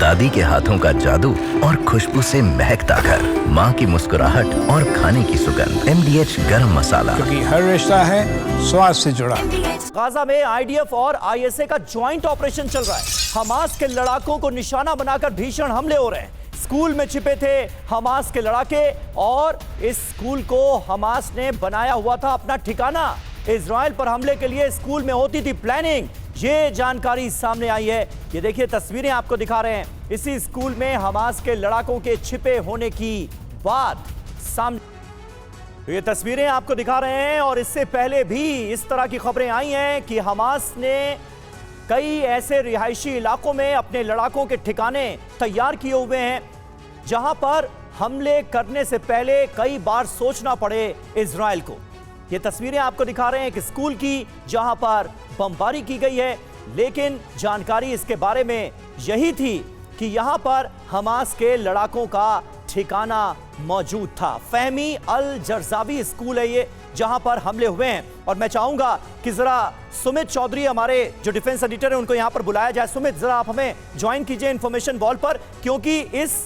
दादी के हाथों का जादू और खुशबू से महकता घर, माँ की मुस्कुराहट और खाने की सुगंध। MDH गरम मसाला, क्योंकि हर रिश्ता है स्वाद से जुड़ा। गाजा में IDF और ISA का ज्वाइंट ऑपरेशन चल रहा है। हमास के लड़ाकों को निशाना बनाकर भीषण हमले हो रहे हैं। स्कूल में छिपे थे हमास के लड़ाके और इस स्कूल को हमास ने बनाया हुआ था अपना ठिकाना। इजराइल पर हमले के लिए स्कूल में होती थी प्लानिंग। ये जानकारी सामने आई है। ये देखिए तस्वीरें आपको दिखा रहे हैं। इसी स्कूल में हमास के लड़ाकों के छिपे होने की बात सामने, ये तस्वीरें आपको दिखा रहे हैं। और इससे पहले भी इस तरह की खबरें आई हैं कि हमास ने कई ऐसे रिहायशी इलाकों में अपने लड़ाकों के ठिकाने तैयार किए हुए हैं जहां पर हमले करने से पहले कई बार सोचना पड़े इजराइल को। ये तस्वीरें आपको दिखा रहे हैं एक स्कूल की जहां पर बमबारी की गई है, लेकिन जानकारी इसके बारे में यही थी कि यहां पर हमास के लड़ाकों का ठिकाना मौजूद था। फहमी अल जरजावी स्कूल है ये जहां पर हमले हुए हैं। और मैं चाहूंगा कि जरा सुमित चौधरी हमारे जो डिफेंस एडिटर है उनको यहां पर बुलाया जाए। सुमित, जरा आप हमें ज्वाइन कीजिए इंफॉर्मेशन वॉल पर, क्योंकि इस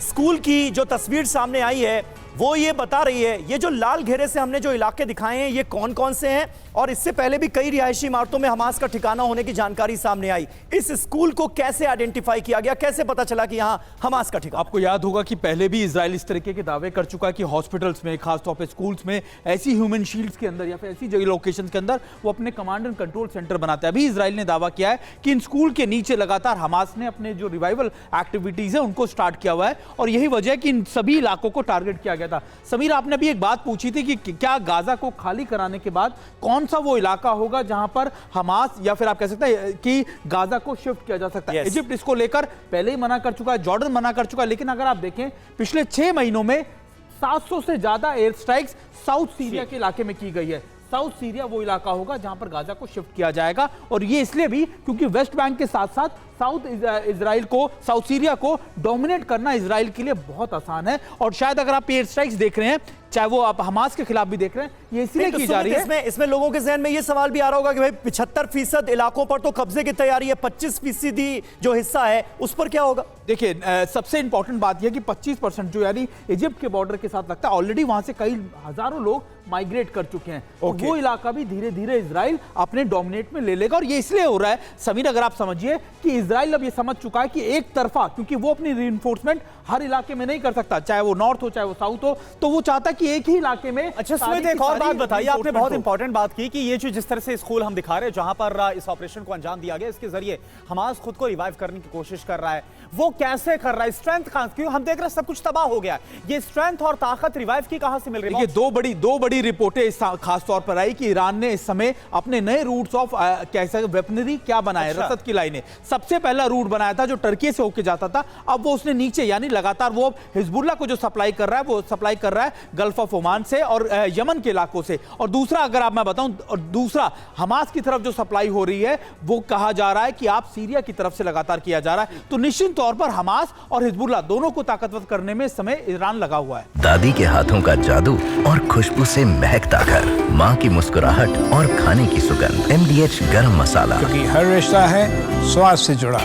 स्कूल की जो तस्वीर सामने आई है वो ये बता रही है, ये जो लाल घेरे से हमने जो इलाके दिखाए हैं ये कौन कौन से हैं। और इससे पहले भी कई रिहायशी इमारतों में हमास का ठिकाना होने की जानकारी सामने आई। इस स्कूल को कैसे आइडेंटिफाई किया गया, कैसे पता चला कि यहाँ हमास का ठिकाना? आपको याद होगा कि पहले भी इजराइल इस तरीके के दावे कर चुका है कि हॉस्पिटल्स में, खासतौर पर स्कूल्स में, ऐसी ह्यूमन शील्ड्स के अंदर या फिर ऐसी जगह लोकेशन के अंदर वो अपने कमांड एंड कंट्रोल सेंटर बनाते हैं। अभी इजराइल ने दावा किया है कि इन स्कूल के नीचे लगातार हमास ने अपने जो रिवाइवल एक्टिविटीज है उनको स्टार्ट किया हुआ है और यही वजह है कि इन सभी इलाकों को टारगेट किया गया था। समीर, आपने अभी एक बात पूछी थी कि क्या गाजा को खाली कराने के बाद कौन सा वो इलाका होगा जहां पर हमास या फिर आप कह सकते हैं कि गाजा को शिफ्ट किया जा सकता है। इजिप्ट इसको लेकर पहले ही मना कर चुका है, जॉर्डन मना कर चुका है, लेकिन अगर आप देखें पिछले 6 महीनों में 700 से ज्यादा एयर स्ट्राइक्स साउथ सीरिया के इलाके में की गई है। साउथ सीरिया वो इलाका होगा जहां पर गाजा को शिफ्ट किया जाएगा और ये इसलिए भी क्योंकि वेस्ट बैंक के साथ साथ साउथ सीरिया को डोमिनेट करना इजराइल के लिए बहुत आसान है। और शायद अगर आप एयर स्ट्राइक्स देख रहे हैं, चाहे वो आप हमास के खिलाफ भी देख रहे हैं, ये इसलिए की जा रही है। इसमें लोगों के जहन में ये सवाल भी आ रहा होगा कि भाई 75% इलाकों पर तो कब्जे की तैयारी है, 25% जो हिस्सा है उस पर क्या होगा? देखिए, सबसे इंपॉर्टेंट बात यह कि 25% जो यानी इजिप्ट के बॉर्डर के साथ लगता है, ऑलरेडी वहां से कई हजारों लोग माइग्रेट कर चुके हैं। वो इलाका भी धीरे धीरे इजराइल अपने डोमिनेट में ले लेगा और ये इसलिए हो रहा है समीर, अगर आप समझिए कि इजराइल अब ये समझ चुका है कि एक तरफा, क्योंकि वो अपनी रीइंफोर्समेंट हर इलाके में नहीं कर सकता, चाहे वो नॉर्थ हो चाहे वो साउथ हो, तो वो चाहता है कि एक ही इलाके में। अच्छा सुमित, एक और बात बताइए, आपने बहुत इंपॉर्टेंट बात की कि ये जो जिस तरह से स्कूल हम दिखा रहे हैं जहां पर इस ऑपरेशन को अंजाम दिया गया, इसके जरिए हमास खुद को रिवाइव करने की कोशिश कर रहा है, वो कैसे कर रहा है? स्ट्रेंथ कहां, क्यों हम देख रहे हैं सब कुछ तबाह हो गया, ये स्ट्रेंथ और ताकत रिवाइव की कहां से मिल रही है? दो बड़ी रिपोर्टें खास तौर पर आई कि ईरान ने इस समय अपने नए रूट्स ऑफ कैसे वेपनरी क्या बनाए, रसद की लाइनें। सबसे पहला रूट बनाया था जो टर्की से होकर जाता था, अब वो उसने नीचे यानी लगातार वो हिजबुल्लाह को जो सप्लाई कर रहा है वो सप्लाई कर रहा है गल्फ ऑफ ओमान से और यमन के इलाकों से। और दूसरा अगर आप मैं बताऊं, और दूसरा हमास की तरफ जो सप्लाई हो रही है वो कहा जा रहा है कि आप सीरिया की तरफ से लगातार किया जा रहा है। तो निश्चित तौर पर हमास और हिजबुल्लाह दोनों को ताकतवर करने में इस समय ईरान लगा हुआ है। दादी के हाथों का जादू और खुशबू से महकता घर, माँ की मुस्कुराहट और खाने की सुगंध। MDH गरम मसाला, क्योंकि हर रिश्ता है स्वाद से जुड़ा।